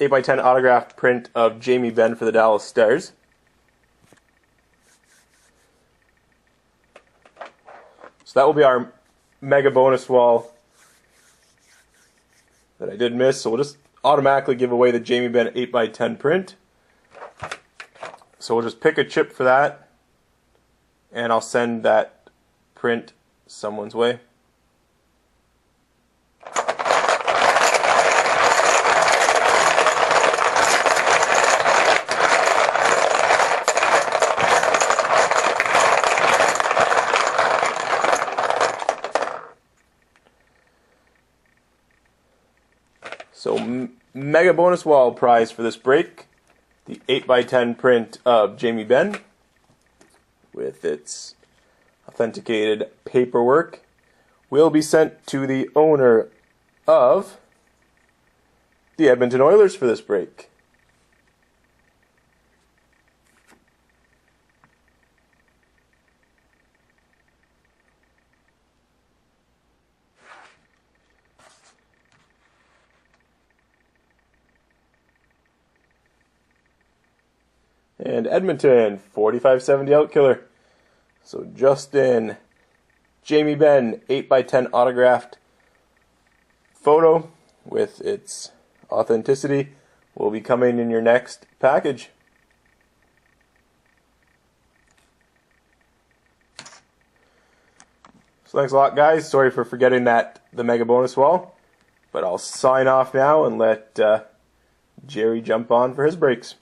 8x10 autographed print of Jamie Benn for the Dallas Stars. So that will be our mega bonus wall that I did miss. So we'll just automatically give away the Jamie Benn 8x10 print. So we'll just pick a chip for that, and I'll send that print someone's way. So mega bonus wall prize for this break, the 8x10 print of Jamie Benn with its authenticated paperwork will be sent to the owner of the Edmonton Oilers for this break. And Edmonton, 4570 Outkiller. So Justin, Jamie Benn, 8x10 autographed photo with its authenticity will be coming in your next package. So thanks a lot, guys. Sorry for forgetting the mega bonus wall, but I'll sign off now and let Jerry jump on for his breaks.